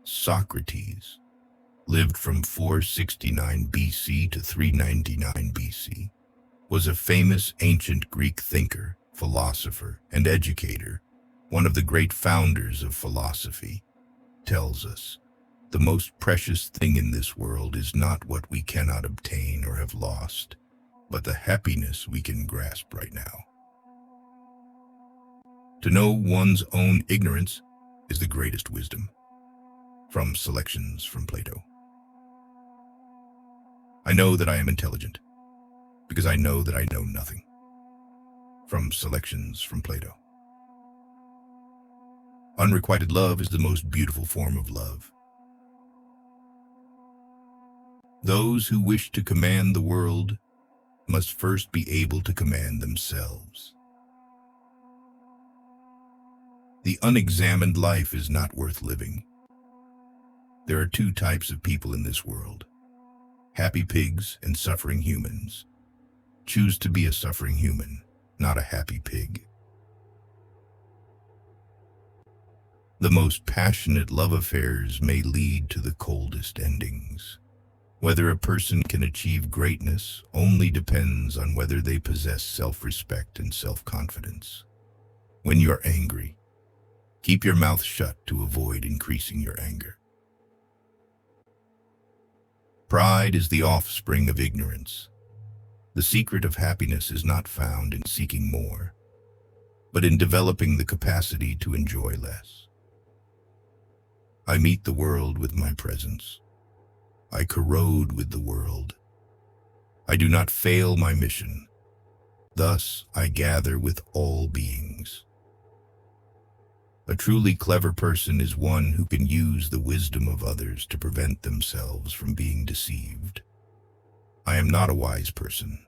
Socrates lived from 469 BC to 399 BC, was a famous ancient Greek thinker, philosopher, and educator, one of the great founders of philosophy, tells us, "The most precious thing in this world is not what we cannot obtain or have lost, but the happiness we can grasp right now." To know one's own ignorance is the greatest wisdom. From Selections from Plato. I know that I am intelligent, because I know that I know nothing. From Selections from Plato. Unrequited love is the most beautiful form of love. Those who wish to command the world must first be able to command themselves. The unexamined life is not worth living. There are two types of people in this world: happy pigs and suffering humans. Choose to be a suffering human, not a happy pig. The most passionate love affairs may lead to the coldest endings. Whether a person can achieve greatness only depends on whether they possess self-respect and self-confidence. When you're angry, keep your mouth shut to avoid increasing your anger. Pride is the offspring of ignorance. The secret of happiness is not found in seeking more, but in developing the capacity to enjoy less. I meet the world with my presence. I corrode with the world. I do not fail my mission. Thus, I gather with all beings. A truly clever person is one who can use the wisdom of others to prevent themselves from being deceived. I am not a wise person.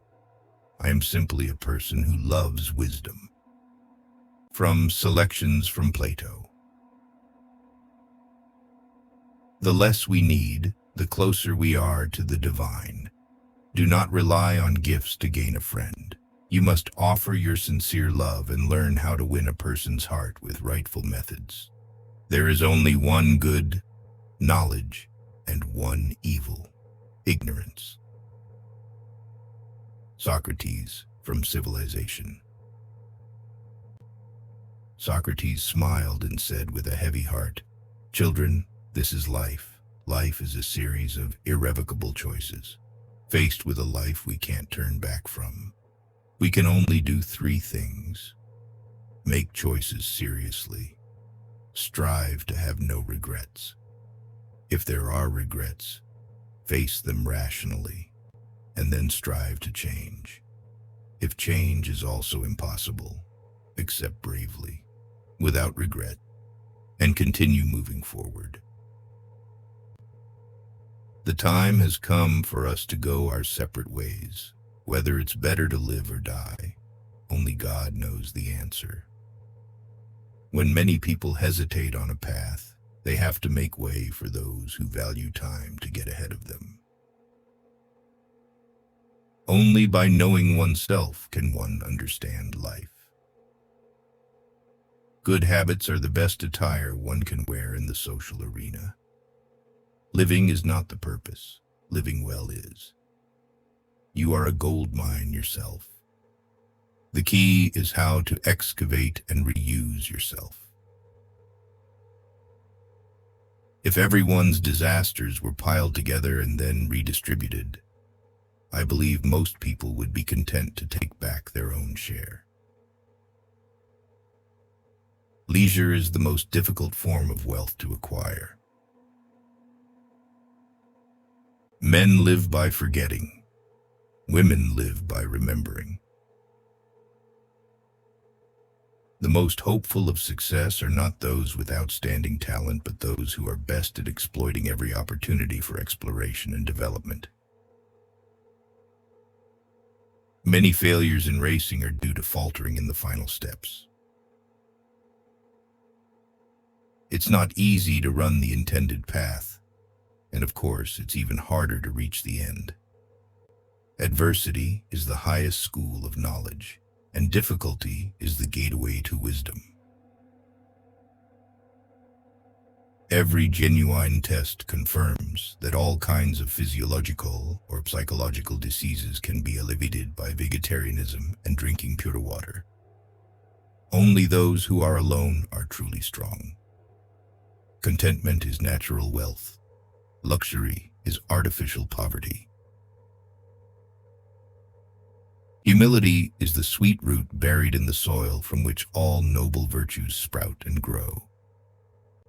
I am simply a person who loves wisdom. From Selections from Plato. The less we need, the closer we are to the divine. Do not rely on gifts to gain a friend. You must offer your sincere love and learn how to win a person's heart with rightful methods. There is only one good, knowledge, and one evil, ignorance. Socrates from Civilization. Socrates smiled and said with a heavy heart, "Children, this is life. Life is a series of irrevocable choices. Faced with a life we can't turn back from, we can only do three things: make choices seriously, strive to have no regrets. If there are regrets, face them rationally, and then strive to change. If change is also impossible, accept bravely, without regret, and continue moving forward." The time has come for us to go our separate ways. Whether it's better to live or die, only God knows the answer. When many people hesitate on a path, they have to make way for those who value time to get ahead of them. Only by knowing oneself can one understand life. Good habits are the best attire one can wear in the social arena. Living is not the purpose, living well is. You are a gold mine yourself. The key is how to excavate and reuse yourself. If everyone's disasters were piled together and then redistributed, I believe most people would be content to take back their own share. Leisure is the most difficult form of wealth to acquire. Men live by forgetting. Women live by remembering. The most hopeful of success are not those with outstanding talent, but those who are best at exploiting every opportunity for exploration and development. Many failures in racing are due to faltering in the final steps. It's not easy to run the intended path, and of course, it's even harder to reach the end. Adversity is the highest school of knowledge, and difficulty is the gateway to wisdom. Every genuine test confirms that all kinds of physiological or psychological diseases can be alleviated by vegetarianism and drinking pure water. Only those who are alone are truly strong. Contentment is natural wealth. Luxury is artificial poverty. Humility is the sweet root buried in the soil from which all noble virtues sprout and grow.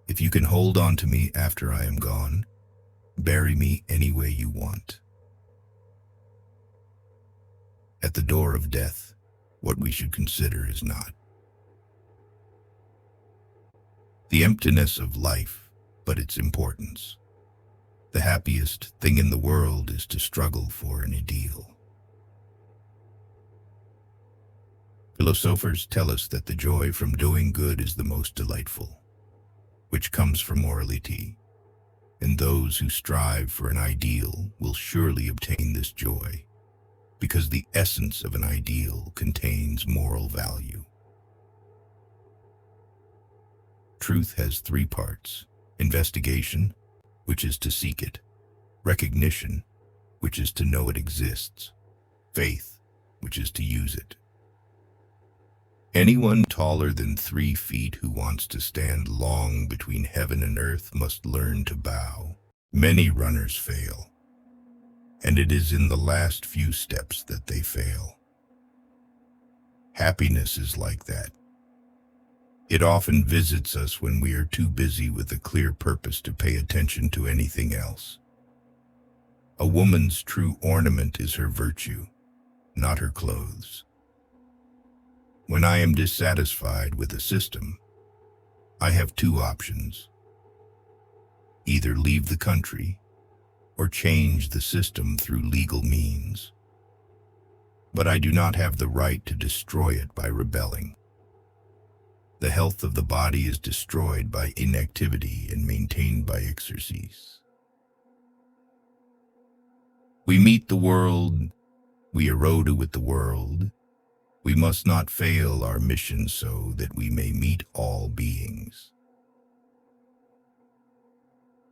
If you can hold on to me after I am gone, bury me any way you want. At the door of death, what we should consider is not the emptiness of life, but its importance. The happiest thing in the world is to struggle for an ideal. Philosophers tell us that the joy from doing good is the most delightful, which comes from morality, and those who strive for an ideal will surely obtain this joy, because the essence of an ideal contains moral value. Truth has three parts: investigation, which is to seek it; recognition, which is to know it exists; faith, which is to use it. Anyone taller than 3 feet who wants to stand long between heaven and earth must learn to bow. Many runners fail, and it is in the last few steps that they fail. Happiness is like that. It often visits us when we are too busy with a clear purpose to pay attention to anything else. A woman's true ornament is her virtue, not her clothes. When I am dissatisfied with a system, I have 2 options: either leave the country or change the system through legal means. But I do not have the right to destroy it by rebelling. The health of the body is destroyed by inactivity and maintained by exercise. We meet the world, we erode with the world. We must not fail our mission so that we may meet all beings.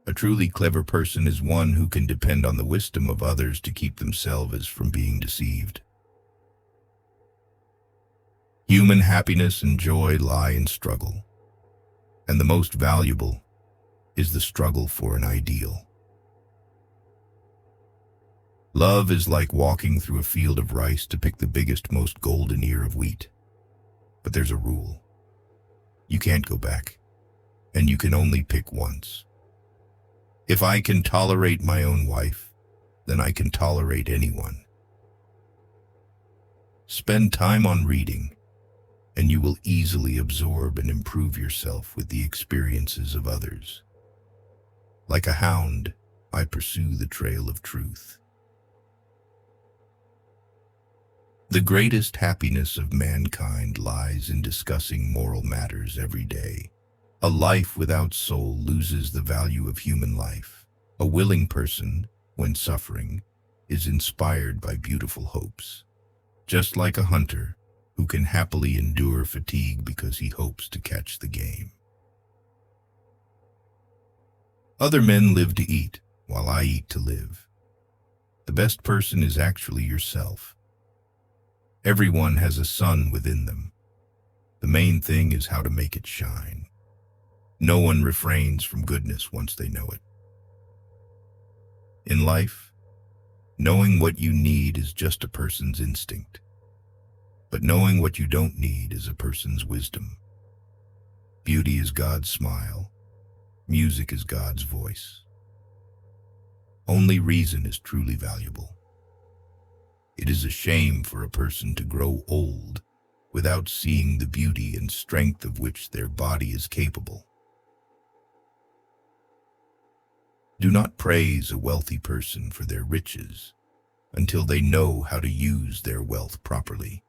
A truly clever person is one who can depend on the wisdom of others to keep themselves from being deceived. Human happiness and joy lie in struggle, and the most valuable is the struggle for an ideal. Love is like walking through a field of rice to pick the biggest, most golden ear of wheat. But there's a rule. You can't go back, and you can only pick once. If I can tolerate my own wife, then I can tolerate anyone. Spend time on reading, and you will easily absorb and improve yourself with the experiences of others. Like a hound, I pursue the trail of truth. The greatest happiness of mankind lies in discussing moral matters every day. A life without soul loses the value of human life. A willing person, when suffering, is inspired by beautiful hopes. Just like a hunter who can happily endure fatigue because he hopes to catch the game. Other men live to eat, while I eat to live. The best person is actually yourself. Everyone has a sun within them. The main thing is how to make it shine. No one refrains from goodness once they know it. In life, knowing what you need is just a person's instinct. But knowing what you don't need is a person's wisdom. Beauty is God's smile. Music is God's voice. Only reason is truly valuable. It is a shame for a person to grow old without seeing the beauty and strength of which their body is capable. Do not praise a wealthy person for their riches until they know how to use their wealth properly.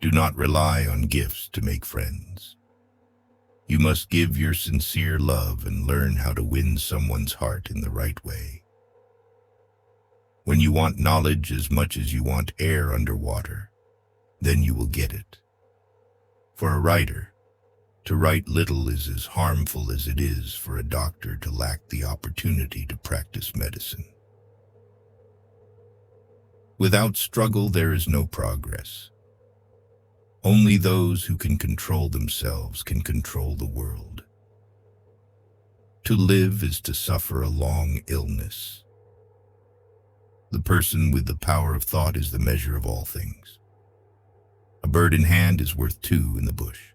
Do not rely on gifts to make friends. You must give your sincere love and learn how to win someone's heart in the right way. When you want knowledge as much as you want air underwater, then you will get it. For a writer, To write little is as harmful as it is for a doctor to lack the opportunity to practice medicine. Without struggle, there is no progress. Only those who can control themselves can control the world. To live is to suffer a long illness. The person with the power of thought is the measure of all things. A bird in hand is worth two in the bush.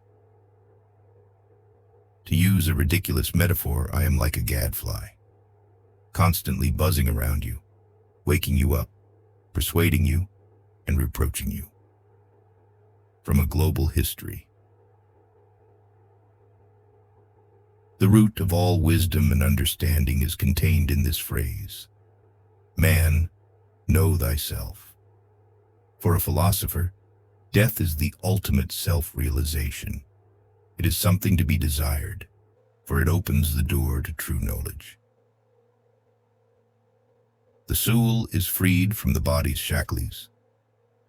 To use a ridiculous metaphor, I am like a gadfly, constantly buzzing around you, waking you up, persuading you, and reproaching you. From a global history. The root of all wisdom and understanding is contained in this phrase: man, know thyself. For a philosopher, death is the ultimate self-realization. It is something to be desired, for it opens the door to true knowledge. The soul is freed from the body's shackles,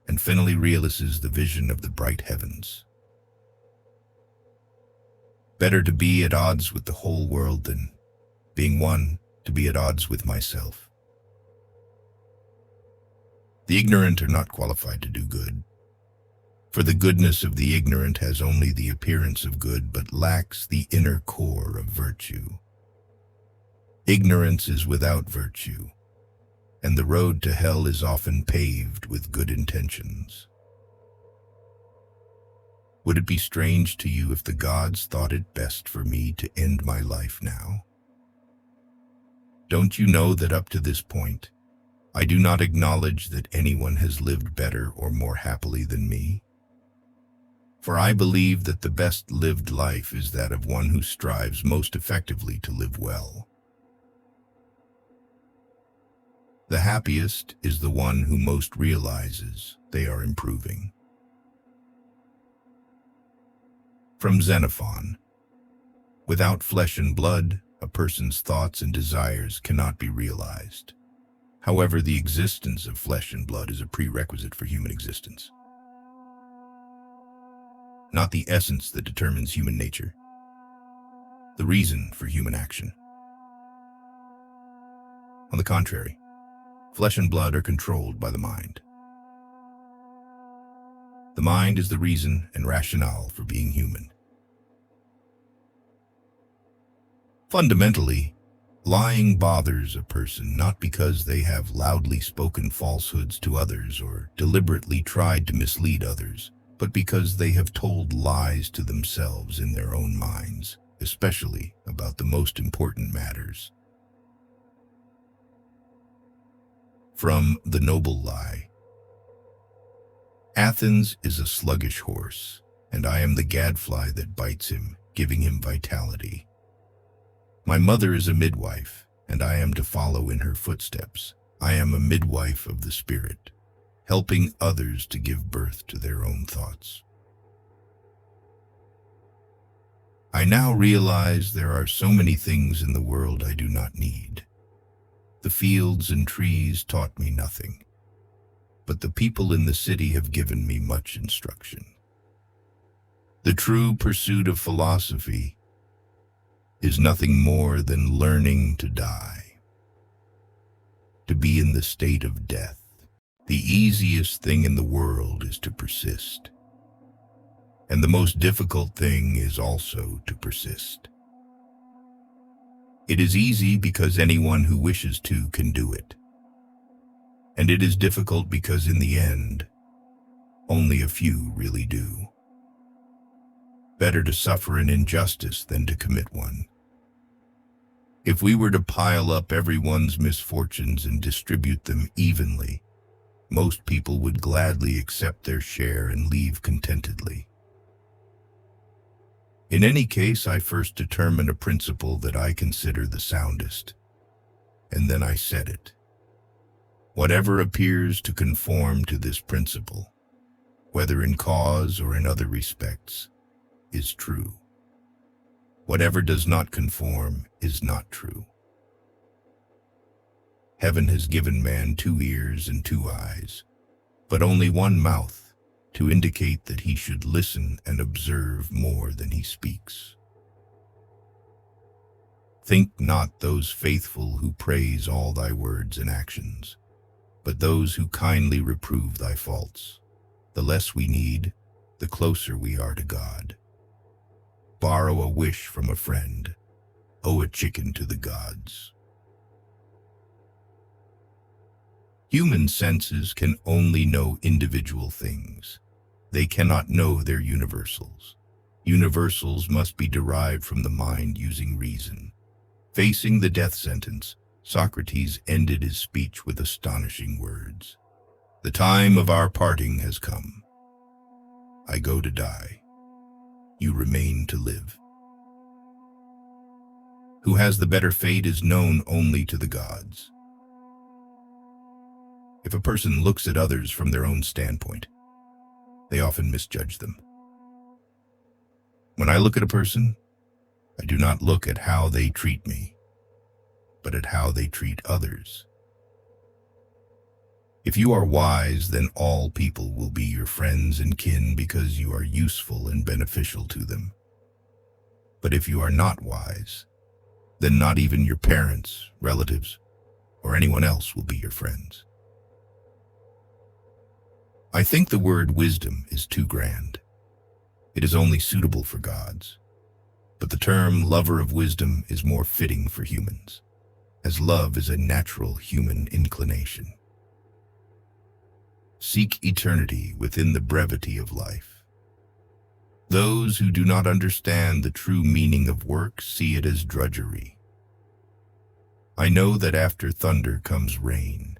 and finally realizes the vision of the bright heavens. Better to be at odds with the whole world than, being one, to be at odds with myself. The ignorant are not qualified to do good, for the goodness of the ignorant has only the appearance of good but lacks the inner core of virtue. Ignorance is without virtue, and the road to hell is often paved with good intentions. Would it be strange to you if the gods thought it best for me to end my life now? Don't you know that up to this point, I do not acknowledge that anyone has lived better or more happily than me? For I believe that the best lived life is that of one who strives most effectively to live well. The happiest is the one who most realizes they are improving. From Xenophon: without flesh and blood, a person's thoughts and desires cannot be realized. However, the existence of flesh and blood is a prerequisite for human existence. Not the essence that determines human nature, the reason for human action. On the contrary, flesh and blood are controlled by the mind. The mind is the reason and rationale for being human. Fundamentally, lying bothers a person not because they have loudly spoken falsehoods to others or deliberately tried to mislead others, but because they have told lies to themselves in their own minds, especially about the most important matters. From The Noble Lie: Athens is a sluggish horse, and I am the gadfly that bites him, giving him vitality. My mother is a midwife, and I am to follow in her footsteps. I am a midwife of the spirit, helping others to give birth to their own thoughts. I now realize there are so many things in the world I do not need. The fields and trees taught me nothing, but the people in the city have given me much instruction. The true pursuit of philosophy is nothing more than learning to die, to be in the state of death. The easiest thing in the world is to persist, and the most difficult thing is also to persist. It is easy because anyone who wishes to can do it, and it is difficult because in the end, only a few really do. Better to suffer an injustice than to commit one. If we were to pile up everyone's misfortunes and distribute them evenly, most people would gladly accept their share and leave contentedly. In any case, I first determine a principle that I consider the soundest, and then I set it. Whatever appears to conform to this principle, whether in cause or in other respects, is true. Whatever does not conform is not true. Heaven has given man 2 ears and 2 eyes, but only 1 mouth, to indicate that he should listen and observe more than he speaks. Think not those faithful who praise all thy words and actions, but those who kindly reprove thy faults. The less we need, the closer we are to God. Borrow a wish from a friend, owe a chicken to the gods. Human senses can only know individual things. They cannot know their universals. Universals must be derived from the mind using reason. Facing the death sentence, Socrates ended his speech with astonishing words. The time of our parting has come. I go to die. You remain to live. Who has the better fate is known only to the gods. If a person looks at others from their own standpoint, they often misjudge them. When I look at a person, I do not look at how they treat me, but at how they treat others. If you are wise, then all people will be your friends and kin because you are useful and beneficial to them. But if you are not wise, then not even your parents, relatives, or anyone else will be your friends. I think the word wisdom is too grand. It is only suitable for gods. But the term lover of wisdom is more fitting for humans, as love is a natural human inclination. Seek eternity within the brevity of life. Those who do not understand the true meaning of work see it as drudgery. I know that after thunder comes rain,